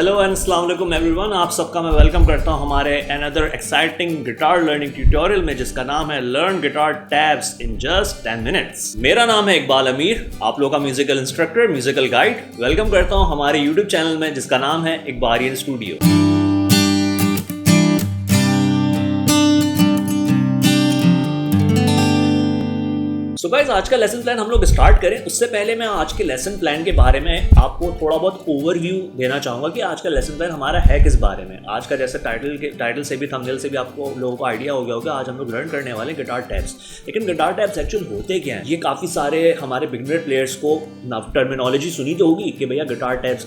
Hello and अस्सलाम वालेकुम everyone. आप सबका मैं वेलकम करता हूं हमारे another exciting guitar learning tutorial में, जिसका नाम है learn guitar tabs in just 10 minutes. मेरा नाम है इकबाल अमीर, आप लोगों का musical instructor, musical guide. Welcome करता हूं हमारे यूट्यूब चैनल में जिसका नाम है इकबारियन स्टूडियो। सो गाइस, आज का लेसन प्लान हम लोग स्टार्ट करें उससे पहले मैं आज के लेसन प्लान के बारे में आपको थोड़ा बहुत ओवरव्यू देना चाहूँगा कि आज का लेसन प्लान हमारा है किस बारे में। आज का जैसे टाइटल से भी, थंबनेल से भी आपको लोगों को आइडिया हो गया होगा, आज हम लोग लर्न करने वाले गिटार टैब्स। लेकिन गिटार टैब्स एक्चुअल होते क्या हैं? ये काफ़ी सारे हमारे बिगिनर प्लेयर्स को टर्मिनोलॉजी सुनी तो होगी कि भैया गिटार टैब्स,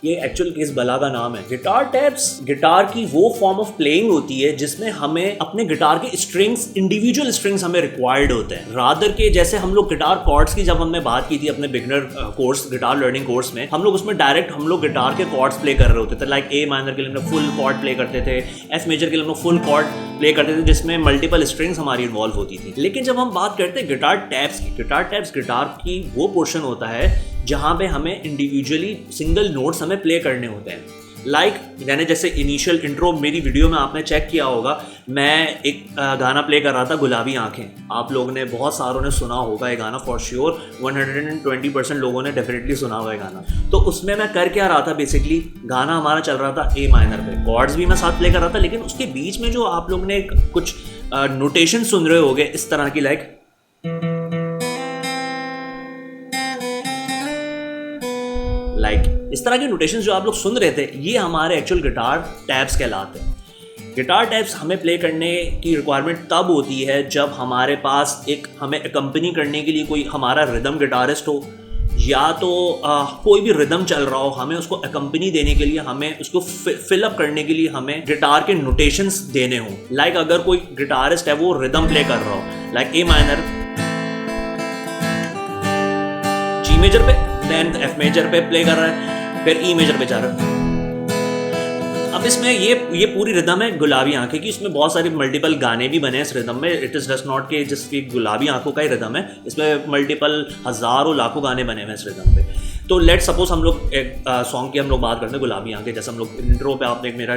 ये एक्चुअल किस बला का नाम है। गिटार टैब्स गिटार की वो फॉर्म ऑफ प्लेइंग होती है जिसमें हमें अपने गिटार के स्ट्रिंग्स, इंडिविजुअल स्ट्रिंग्स हमें रिक्वायर्ड होते हैं, रादर के जैसे हम लोग गिटार कॉर्ड्स की जब हमने बात की थी अपने beginner course, guitar learning course में, हम लोग उसमें डायरेक्ट हम लोग गिटार के कॉर्ड्स प्ले कर रहे होते थे। लाइक ए माइनर के लिए हम लोग फुल कॉर्ड प्ले करते थे, एफ मेजर के लिए हम लोग फुल कॉर्ड प्ले करते थे जिसमें मल्टीपल स्ट्रिंग्स हमारी इन्वॉल्व होती थी। लेकिन जब हम बात करते हैं गिटार टैब्स की, गिटार टैब्स गिटार की वो पोर्शन होता है जहाँ पे हमें इंडिविजुअली सिंगल नोट्स हमें प्ले करने होते हैं। मैंने जैसे इनिशियल इंट्रो मेरी वीडियो में आपने चेक किया होगा, मैं एक गाना प्ले कर रहा था, गुलाबी आंखें। आप लोगों ने, बहुत सारों ने सुना होगा ये गाना, फॉर श्योर 120% लोगों ने डेफिनेटली सुना हुआ है गाना। तो उसमें मैं कर क्या रहा था, बेसिकली गाना हमारा चल रहा था ए माइनर पे, कॉर्ड्स भी मैं साथ प्ले कर रहा था, लेकिन उसके बीच में जो आप लोग ने कुछ नोटेशन सुन रहे होगे इस तरह की, लाइक इस तरह के नोटेशंस जो आप लोग सुन रहे थे, ये हमारे एक्चुअल गिटार टैब्स कहलाते हैं। गिटार टैब्स हमें प्ले करने की रिक्वायरमेंट तब होती है जब हमारे पास हमें अकम्पनी करने के लिए कोई हमारा रिदम गिटारिस्ट हो, या तो कोई भी रिदम चल रहा हो, हमें उसको अकम्पनी देने के लिए, हमें उसको फिलअप करने के लिए हमें गिटार के नोटेशंस देने हो। लाइक अगर कोई गिटारिस्ट है वो रिदम प्ले कर रहा हो, like A minor, G major पे, देन एफ मेजर पे प्ले कर रहा है, फिर ई मेजर पे जा रहा है। अब इसमें ये पूरी रिदम है गुलाबी आंखें की। इसमें बहुत सारे मल्टीपल गाने भी बने हैं इस रिदम में। इट इज़ जस्ट नॉट के जिसकी गुलाबी आंखों का ही रिदम है, इसमें मल्टीपल हज़ारों लाखों गाने बने हुए हैं इस रिदम पे। तो लेट सपोज हम लोग एक सॉन्ग की हम लोग बात करते हैं, गुलाबी आंखें। जैसे हम लोग इंट्रो पे, आपने मेरा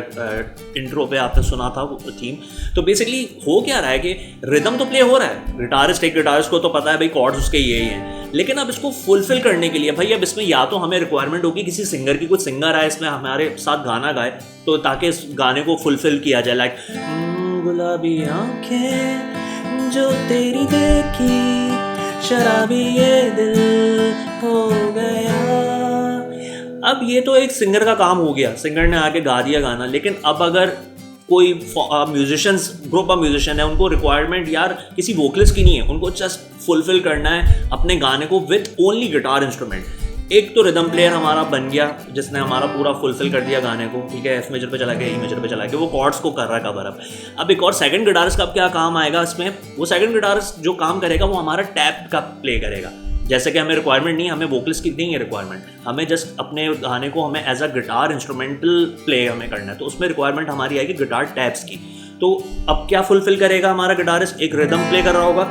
इंट्रो पे आपने सुना था थीम। तो बेसिकली हो क्या रहा है कि रिदम तो प्ले हो रहा है, गिटारिस्ट को तो पता है भाई कॉर्ड्स उसके यही हैं, लेकिन अब इसको फुलफिल करने के लिए भाई अब इसमें या तो हमें रिक्वायरमेंट होगी किसी सिंगर की, कुछ सिंगर आए इसमें हमारे साथ गाना गाए, तो ताकि इस गाने को फुलफिल किया जाए। लाइक गुलाबी आंखें जो तेरी देखी, शराबी ये दिल हो गया। अब ये तो एक सिंगर का काम हो गया, सिंगर ने आके गा दिया गाना। लेकिन अब अगर कोई म्यूजिशियंस, ग्रुप ऑफ म्यूजिशियन है, उनको रिक्वायरमेंट यार किसी वोकलिस्ट की नहीं है, उनको जस्ट फुलफिल करना है अपने गाने को विद ओनली गिटार इंस्ट्रूमेंट। एक तो रिदम प्लेयर हमारा बन गया जिसने हमारा पूरा फुलफिल कर दिया गाने को, ठीक है, एफ मेजर पे चला गया, ई मेजर पे चला गया, वो कॉर्ड्स को कर रहा है कवर। अब एक और सेकंड गिटारिस्ट का क्या काम आएगा इसमें, वो सेकंड गिटारिस्ट जो काम करेगा वो हमारा टैप का प्ले करेगा। जैसे कि हमें रिक्वायरमेंट नहीं है, हमें वोकलिस्ट की नहीं है रिक्वायरमेंट, हमें जस्ट अपने गाने को हमें as a guitar instrumental play हमें करना है, तो उसमें रिक्वायरमेंट हमारी आएगी गिटार टैब्स की। तो अब क्या फुलफिल करेगा हमारा गिटारिस्ट, एक रिदम प्ले कर रहा होगा,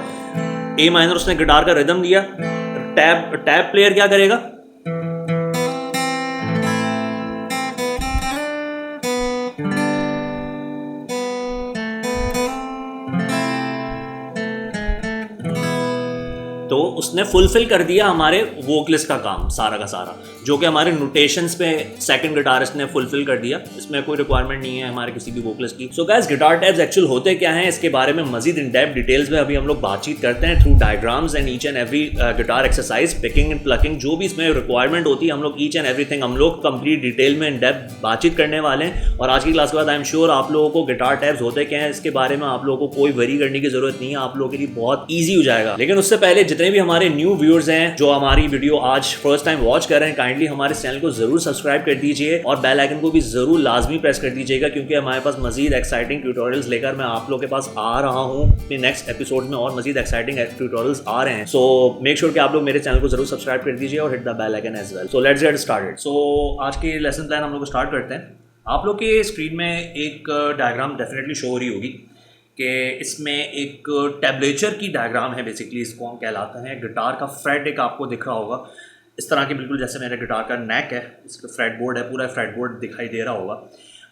ए माइनर उसने गिटार का रिदम दिया, टैब प्लेयर क्या करेगा, तो उसने फुलफिल कर दिया हमारे वोकलिस्ट का काम सारा का सारा, जो कि हमारे नोटेशंस पे सेकंड गिटारिस्ट ने फुलफिल कर दिया। इसमें कोई रिक्वायरमेंट नहीं है हमारे किसी भी वोकलिस्ट की। So guys, guitar tabs actual होते क्या हैं, इसके बारे में मजीद इन डेप्थ डिटेल्स में अभी हम लोग बातचीत करते हैं through diagrams and each and every guitar exercise, picking and plucking, जो भी इसमें रिक्वायरमेंट होती है हम लोग ईच एंड एवरीथिंग हम लोग कंप्लीट डिटेल में इन डेप्थ बातचीत करने वाले हैं। और आज की क्लास के बाद आई एम श्योर आप लोगों को गिटार टैब्स होते क्या हैं इसके बारे में आप लोगों को कोई वरी करने की जरूरत नहीं है, आप लोगों के लिए बहुत ईजी हो जाएगा। लेकिन उससे पहले जितने भी हमारे न्यू व्यूअर्स हैं जो हमारी वीडियो आज फर्स्ट टाइम वॉच कर रहे हैं, काइंडली हमारे चैनल को जरूर सब्सक्राइब कर दीजिए और बेल आइकन को भी जरूर लाजमी प्रेस कर दीजिएगा, क्योंकि हमारे पास मजीद एक्साइटिंग ट्यूटोरियल्स लेकर मैं आप लोगों के पास आ रहा हूँ अपने नेक्स्ट एपिसोड में, और मजीद एक्साइटिंग ट्यूटोरियल्स आ रहे हैं। सो मेक श्योर कि आप लोग मेरे चैनल को जरूर सब्सक्राइब कर दीजिए और hit the bell icon as well. So let's get started. So आज के लेसन प्लान हम लोग स्टार्ट करते हैं। आप लोग के स्क्रीन में एक डायग्राम डेफिनेटली शो हो रही होगी कि इसमें एक टेम्परेचर की डायग्राम है, बेसिकली इसको हम कहलाते हैं। गिटार का फ्रेट एक आपको दिख रहा होगा, इस तरह के बिल्कुल जैसे मेरे गिटार का नेक है, इसका फ्रेट बोर्ड है, पूरा फ्रेट बोर्ड दिखाई दे रहा होगा।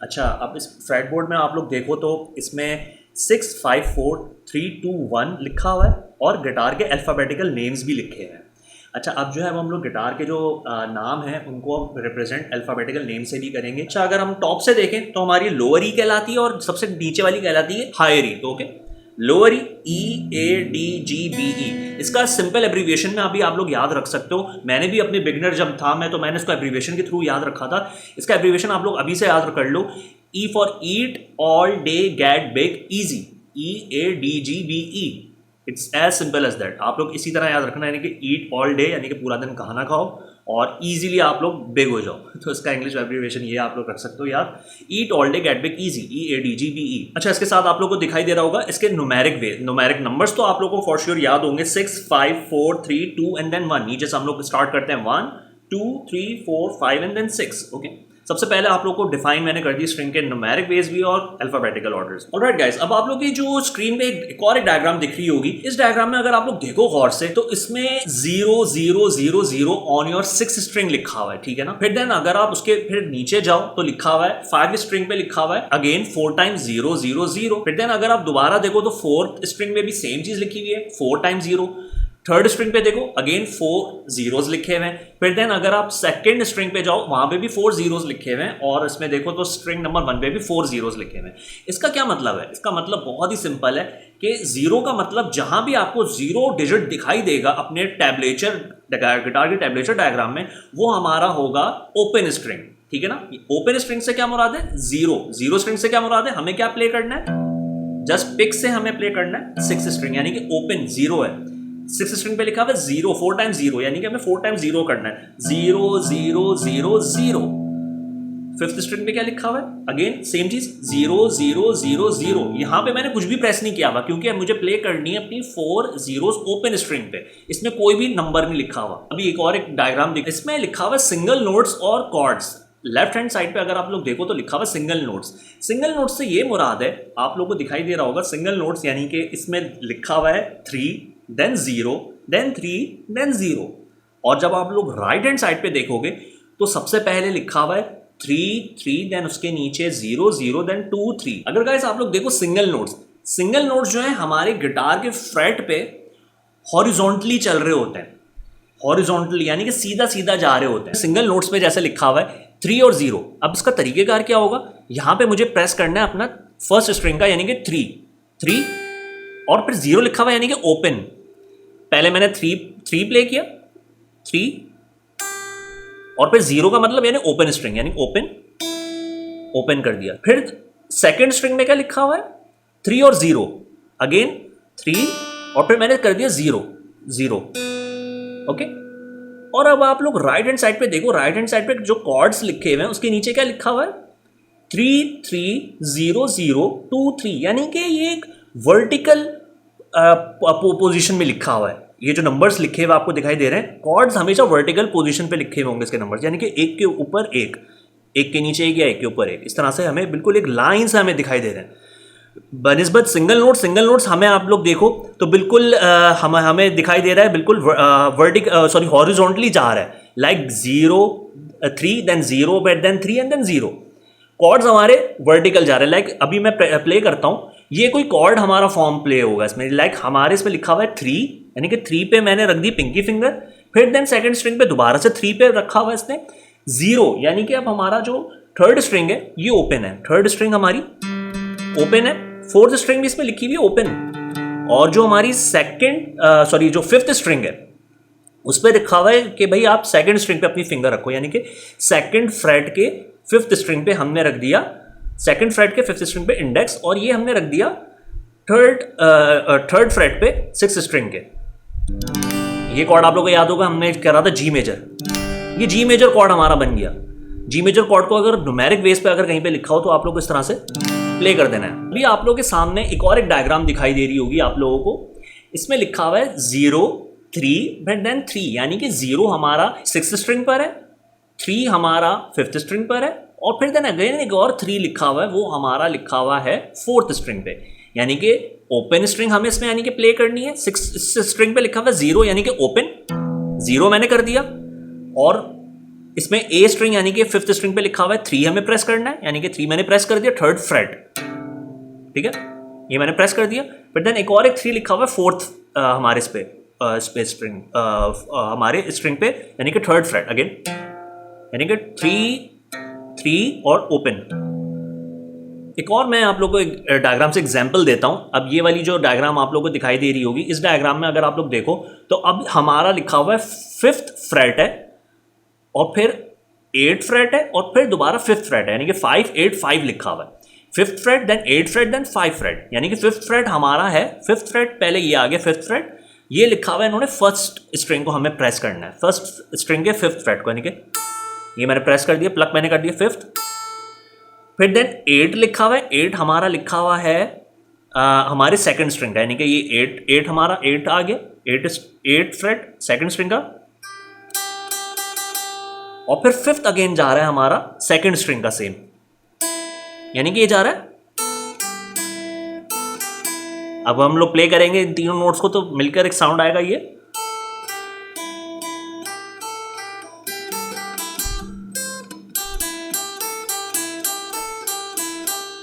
अच्छा, अब इस फ्रेट बोर्ड में आप लोग देखो तो इसमें 6 5 4 3 2 1 लिखा हुआ है और गिटार के अल्फ़ाबेटिकल नेम्स भी लिखे हैं। अच्छा, अब जो है वो हम लोग गिटार के जो नाम हैं उनको हम रिप्रेजेंट अल्फ़ाबेटिकल नेम से भी करेंगे। अच्छा, अगर हम टॉप से देखें तो हमारी लोअर ई कहलाती है और सबसे नीचे वाली कहलाती है हायर ई। तो ओके, लोअर ई EADGBE, इसका सिंपल एब्रीविएशन में अभी आप लोग याद रख सकते हो। मैंने भी अपने बिगनर जब था मैं, तो मैंने इसको एब्रीविएशन के थ्रू याद रखा था। इसका एब्रीविएशन आप लोग अभी से याद कर लो। E for eat all day get big easy, EADGBE। It's as simple as that. आप लोग इसी तरह याद रखना, यानी कि ईट ऑल डे यानी कि पूरा दिन खाना खाओ और इजीली आप लोग बिग हो जाओ। तो इसका इंग्लिश एब्रीविएशन ये आप लोग रख सकते हो याद, ईट all day get big easy, EADGBE। अच्छा, इसके साथ आप लोग को दिखाई दे रहा होगा इसके न्यूमेरिक नंबर्स, तो आप लोग को फॉर श्योर याद होंगे 6 5 4 3 2 एंड देन 1। नीचे से हम लोग स्टार्ट करते हैं 1 2 3 4 5 एंड देन 6। ओके, सबसे पहले आप लोग को डिफाइन मैंने कर दी स्ट्रिंग के न्यूमेरिक वेज भी और अल्फाबेटिकल ऑर्डर्स। ऑलराइट गाइस, अब आप लोग की जो स्क्रीन पे एक और एक डायग्राम दिख रही होगी। इस डायग्राम में अगर आप लोग देखो गौर से तो इसमें 0 0 0 0 ऑन योर 6 स्ट्रिंग लिखा हुआ है, ठीक है ना। फिर देन अगर आप उसके फिर नीचे जाओ तो लिखा हुआ है 5 स्ट्रिंग पे लिखा हुआ है अगेन 4 टाइम्स 0 0 0। फिर देन अगर आप दोबारा देखो तो 4th स्ट्रिंग में भी सेम चीज लिखी हुई है 4 टाइम्स 0। थर्ड स्ट्रिंग पे देखो अगेन 4 जीरोस लिखे हुए हैं। फिर देन अगर आप सेकंड स्ट्रिंग पे जाओ वहां पे भी 4 जीरोस लिखे हुए हैं और इसमें देखो तो स्ट्रिंग नंबर 1 पे भी 4 जीरोस लिखे हुए हैं। इसका क्या मतलब है? इसका मतलब बहुत ही सिंपल है कि जीरो का मतलब जहां भी आपको जीरो डिजिट दिखाई देगा अपने टेबलेचर गिटार के टेबलेचर डायग्राम में, वो हमारा होगा ओपन स्ट्रिंग, ठीक है ना। ओपन स्ट्रिंग से क्या मुराद है? जीरो स्ट्रिंग से क्या मुराद है? हमें क्या प्ले करना है? जस्ट पिक से हमें प्ले करना है 6 स्ट्रिंग, यानी कि ओपन जीरो है। 6 स्ट्रिंग पे लिखा हुआ है 0 4 टाइम्स 0, यानी कि हमें 4 टाइम्स 0 करना है 0 0 0 0। 5th स्ट्रिंग पे क्या लिखा हुआ है? अगेन सेम चीज 0 0 0 0। यहां पे मैंने कुछ भी प्रेस नहीं किया हुआ क्योंकि मुझे प्ले करनी है अपनी 4 जीरोस ओपन स्ट्रिंग पे। इसमें कोई भी नंबर नहीं लिखा हुआ। अभी एक और एक डायग्राम देख, इसमें लिखा हुआ है सिंगल नोट्स और कॉर्ड्स। लेफ्ट हैंड साइड पे अगर आप लोग देखो तो लिखा हुआ सिंगल नोट्स। सिंगल नोट्स से ये मुराद है, आप लोगों को दिखाई दे रहा होगा सिंगल नोट्स, यानी कि इसमें लिखा हुआ है 3 देन 0 देन 3 देन 0। और जब आप लोग राइट हैंड साइड पे देखोगे तो सबसे पहले लिखा हुआ है 3 3 देन उसके नीचे 0 0 देन 2 3। अगर गाइस आप लोग देखो सिंगल नोट्स जो है हमारे गिटार के फ्रेट पे हॉरिजॉन्टली चल रहे होते हैं, हॉरिजॉन्टली यानी कि सीधा सीधा जा रहे होते हैं। सिंगल नोट्स पे जैसे लिखा हुआ है 3 और 0। अब इसका तरीकेकार क्या होगा? यहां पे मुझे प्रेस करना है अपना फर्स्ट स्ट्रिंग का, यानी कि 3 और फिर 0 लिखा हुआ है यानी कि ओपन। पहले मैंने 3 प्ले किया 3 और फिर 0 का मतलब यानी ओपन स्ट्रिंग, यानी ओपन कर दिया। फिर सेकंड स्ट्रिंग में क्या लिखा हुआ है? 3 और 0 अगेन 3 और फिर मैंने कर दिया 0 0। ओके, और अब आप लोग राइट हैंड साइड पे देखो, राइट हैंड साइड पे जो कॉर्ड्स लिखे हुए हैं उसके नीचे क्या लिखा हुआ है? 3 3 0 0 2 3, यानी कि ये एक वर्टिकल पोजीशन में लिखा हुआ है। ये जो नंबर्स लिखे हुए आपको दिखाई दे रहे हैं, कॉर्ड्स हमेशा वर्टिकल पोजीशन पे लिखे हुए होंगे इसके नंबर्स, यानी कि एक के ऊपर एक के नीचे एक या एक के ऊपर एक, इस तरह से हमें बिल्कुल एक लाइन से हमें दिखाई दे रहे हैं। बनिस्बत सिंगल नोट्स हमें आप लोग देखो तो बिल्कुल हमें दिखाई दे रहा है बिल्कुल हॉरिजॉन्टली जा रहा है, like 0 3 then 0 then 3 and then 0। Chords हमारे वर्टिकल जा रहे हैं, लाइक अभी मैं प्ले करता हूं, ये कोई कॉर्ड हमारा फॉर्म प्ले होगा इसमें, लाइक हमारे इसमें लिखा हुआ है 3, यानी कि 3 पे मैंने रख दी पिंकी फिंगर। फिर देन सेकंड स्ट्रिंग पे दोबारा से 3 पे रखा हुआ है इसने 0, यानी कि अब हमारा जो थर्ड स्ट्रिंग है ये ओपन है, थर्ड स्ट्रिंग हमारी ओपन है। फोर्थ स्ट्रिंग भी इसमें लिखी हुई है ओपन। और जो हमारी जो 5th स्ट्रिंग है उस पर लिखा हुआ है कि भाई आप सेकंड स्ट्रिंग पे अपनी फिंगर रखो, यानी कि सेकंड फ्रेट के 5th स्ट्रिंग पे हमने रख दिया, सेकंड फ्रेट के 5th स्ट्रिंग पे इंडेक्स, और ये हमने रख दिया थर्ड फ्रेट पे 6th स्ट्रिंग के। ये कॉर्ड आप लोगों को याद होगा, हमने कह रहा था जी मेजर। ये जी मेजर कॉर्ड हमारा बन गया। जी मेजर कॉर्ड को अगर न्यूमेरिक बेस पे अगर कहीं पे लिखा हो तो आप लोग को इस तरह से प्ले कर देना है। अभी आप लोगों के सामने एक और एक डायग्राम दिखाई दे रही होगी आप लोगों को। इसमें लिखा हुआ है 0 3 देन 3, यानी कि 0 हमारा 6th स्ट्रिंग पर है, 3 हमारा 5th स्ट्रिंग पर है, और फिर देन अगेन एक और 3 लिखा हुआ है, वो हमारा लिखा हुआ है 4th स्ट्रिंग पे, यानी कि ओपन स्ट्रिंग हमें इसमें यानी कि प्ले करनी है। 6th स्ट्रिंग पे लिखा हुआ है 0, यानी कि ओपन 0 मैंने कर दिया। और इसमें ए स्ट्रिंग यानी कि फिफ्थ स्ट्रिंग पे लिखा हुआ है 3 हमें प्रेस करना है, यानी कि 3 मैंने प्रेस कर दिया, थर्ड फ्रेट, ठीक है, ये मैंने प्रेस कर दिया। बट देन एक और एक 3 लिखा हुआ है फोर्थ हमारे इस पे स्ट्रिंग हमारे स्ट्रिंग पे, यानी कि थर्ड फ्रेट अगेन, यानी कि 3 और ओपन। एक और मैं आप लोग को एक डायग्राम से एग्जांपल देता हूं। अब ये वाली जो डायग्राम आप लोगों को दिखाई दे रही होगी, इस डायग्राम में अगर आप लोग देखो तो अब हमारा लिखा हुआ है फिफ्थ फ्रेट है और फिर 8th फ्रेट है और फिर दोबारा फिफ्थ फ्रेट है, यानी कि 5 8 5 लिखा हुआ है। Fifth fret then 8th fret then 5 fret, यानी कि फिफ्थ फ्रेट हमारा है, फिफ्थ फ्रेट पहले ये आ गया फिफ्थ फ्रेट, ये लिखा हुआ है इन्होंने फर्स्ट स्ट्रिंग को हमें प्रेस करना है, फर्स्ट स्ट्रिंग के फिफ्थ फ्रेट को, यानी कि ये मैंने प्रेस कर दिया, प्लग मैंने कर दिया फिफ्थ। फिर देन 8 लिखा हुआ है, 8 हमारा लिखा हुआ है हमारे सेकंड स्ट्रिंग का, यानी कि ये 8 हमारा 8 आ गया, 8 फ्रेट सेकंड स्ट्रिंग का। और फिर फिफ्थ अगेन जा रहा है हमारा सेकंड स्ट्रिंग का सेम, यानी कि ये जा रहा है। अब हम लोग प्ले करेंगे इन तीनों नोट्स को तो मिलकर एक साउंड आएगा ये,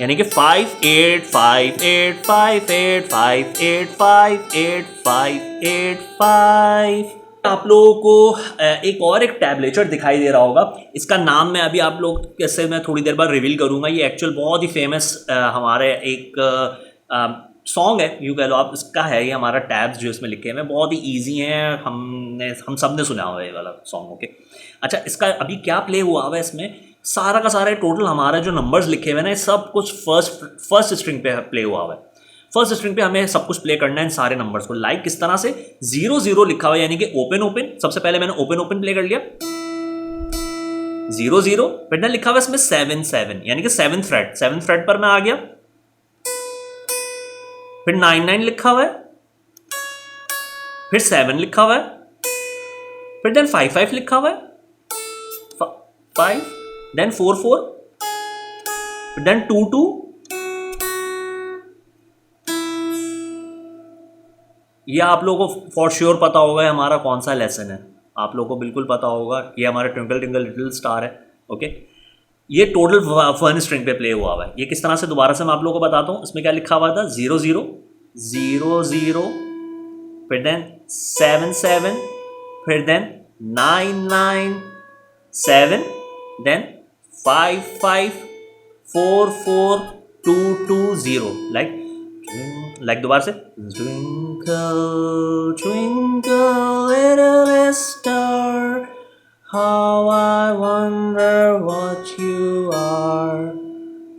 यानी कि 5 8 5 8 5 8 5 8 5 8 5 8 5। आप लोगों को एक और एक टैबलेचर दिखाई दे रहा होगा, इसका नाम मैं अभी आप लोग कैसे मैं थोड़ी देर बाद रिवील करूंगा। ये एक्चुअल बहुत ही फेमस हमारे एक सॉन्ग है, यूँ कह लो आप, इसका है ये हमारा टैब्स जो इसमें लिखे हैं बहुत ही ईजी हैं, हम सब ने सुना हुआ है ये वाला सॉन्ग। ओके अच्छा, इसका अभी क्या प्ले हुआ हुआ है, इसमें सारा का सारा टोटल हमारा जो नंबर्स लिखे हुए हैं सब कुछ फर्स्ट स्ट्रिंग पे प्ले हुआ हुआ है। फर्स्ट स्ट्रिंग पे हमें सब कुछ प्ले करना है इन सारे नंबर्स को, लाइक किस तरह से 0 0 लिखा हुआ है, यानी कि ओपन ओपन। सबसे पहले मैंने ओपन ओपन प्ले कर लिया 0 0, फिर लिखा हुआ है इसमें 7 7, यानी कि सेवंथ फ्रेट पर मैं आ गया। फिर 9 9 लिखा हुआ है, फिर 7 लिखा हुआ है, फिर देन 5 5 लिखा हुआ है, 5 देन 4 4, फिर देन 2 2, ये आप लोगों को फॉर श्योर पता होगा हमारा कौन सा लेसन है, आप लोगों को बिल्कुल पता होगा, ये हमारा ट्विंकल ट्विंकल लिटिल स्टार है। ओके, ये टोटल फन स्ट्रिंग पे प्ले हुआ है। ये किस तरह से दोबारा से मैं आप लोगों को बताता हूँ। इसमें क्या लिखा हुआ था 0 0 0 0, फिर देन 7 7, फिर देन 9 9 7, देन 5 5 4 4 2 2 0, लाइक दोबारा से Twinkle twinkle little star, how I wonder what you are।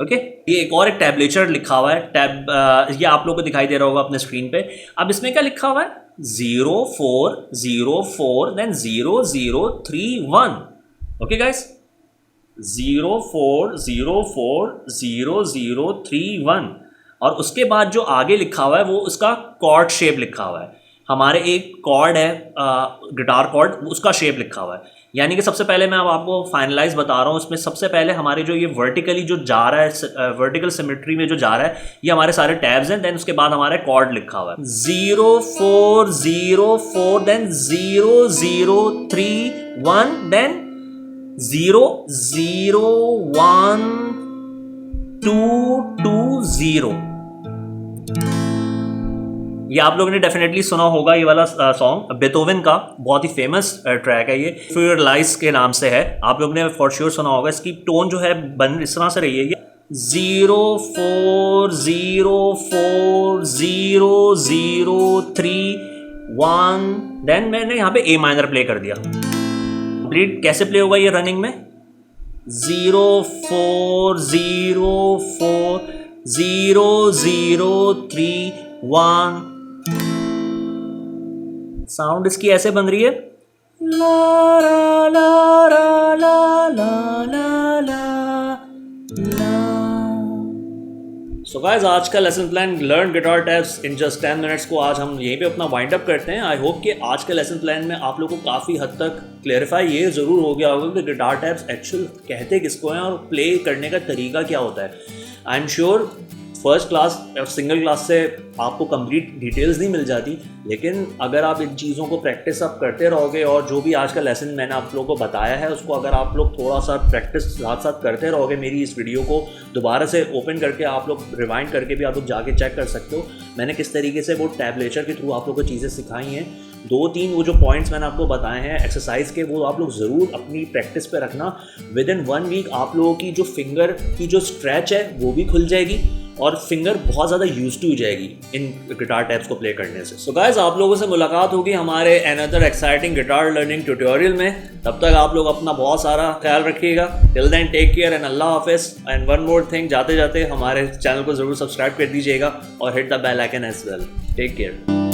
Okay, ये एक और एक टैबलेचर लिखा हुआ है, ये आप लोगों को दिखाई दे रहा होगा अपने स्क्रीन पे। अब इसमें क्या लिखा हुआ है 0 4 0 4 देन 0 0 3 1। ओके गाइस, 0 4 0 4 0 0 3 1, और उसके बाद जो आगे लिखा हुआ है वो उसका कॉर्ड शेप लिखा हुआ है। हमारे एक कॉर्ड है गिटार कॉर्ड, उसका शेप लिखा हुआ है। यानी कि सबसे पहले मैं अब आपको फाइनलाइज बता रहा हूँ। इसमें सबसे पहले हमारे जो ये वर्टिकली जो जा रहा है, वर्टिकल सिमेट्री में जो जा रहा है, ये हमारे सारे टैब्स हैं। देन उसके बाद हमारे कॉर्ड लिखा हुआ है 0 4 0 4, देन 0 0 3 1, देन 0 0 1 2 2 0। ये आप लोगों ने डेफिनेटली सुना होगा, ये वाला सॉन्ग बेथोवन का बहुत ही फेमस ट्रैक है। ये फिर लाइस के नाम से है, आप लोगों ने फॉर श्योर सुना होगा। इसकी टोन जो है बन इस तरह से रही है, ये 0 4 0 4 0 0 3 1, देन मैंने यहाँ पे ए माइनर प्ले कर दिया। कंप्लीट कैसे प्ले होगा ये रनिंग में 0 4 0 4 0 0 3 1। साउंड इसकी ऐसे बन रही है ला ला ला ला ला ला ला ला। सो गाइस, आज का lesson plan learn guitar tabs in just 10 minutes को आज हम यहीं पे अपना वाइंड अप करते हैं। आई होप कि आज के लेसन प्लान में आप लोगों को काफ़ी हद तक क्लेरिफाई ये ज़रूर हो गया होगा कि गिटार टैब्स एक्चुअल कहते किसको हैं और प्ले करने का तरीका क्या होता है। I am sure first class और सिंगल क्लास से आपको कंप्लीट डिटेल्स नहीं मिल जाती, लेकिन अगर आप इन चीज़ों को प्रैक्टिस आप करते रहोगे और जो भी आज का लेसन मैंने आप लोगों को बताया है उसको अगर आप लोग थोड़ा सा प्रैक्टिस साथ साथ करते रहोगे, मेरी इस वीडियो को दोबारा से ओपन करके आप लोग रिवाइंड करके भी आप लोग जाके चेक कर सकते हो मैंने किस तरीके से वो टैब लेक्चर के थ्रू आप लोग को चीज़ें सिखाई हैं। 2-3 वो जो पॉइंट्स मैंने आपको बताए हैं एक्सरसाइज के, वो आप लोग ज़रूर अपनी प्रैक्टिस पे रखना। विद इन 1 वीक आप लोगों की जो फिंगर की जो स्ट्रेच है वो भी खुल जाएगी और फिंगर बहुत ज़्यादा यूज टू हो जाएगी इन गिटार टैब्स को प्ले करने से। सो गाइस, आप लोगों से मुलाकात होगी हमारे another exciting guitar learning tutorial में। तब तक आप लोग अपना बहुत सारा ख्याल रखिएगा। Till then take care and अल्लाह हाफिज़। एंड वन मोर थिंग, जाते जाते हमारे चैनल को ज़रूर सब्सक्राइब कर दीजिएगा और hit the bell icon as well. Take care.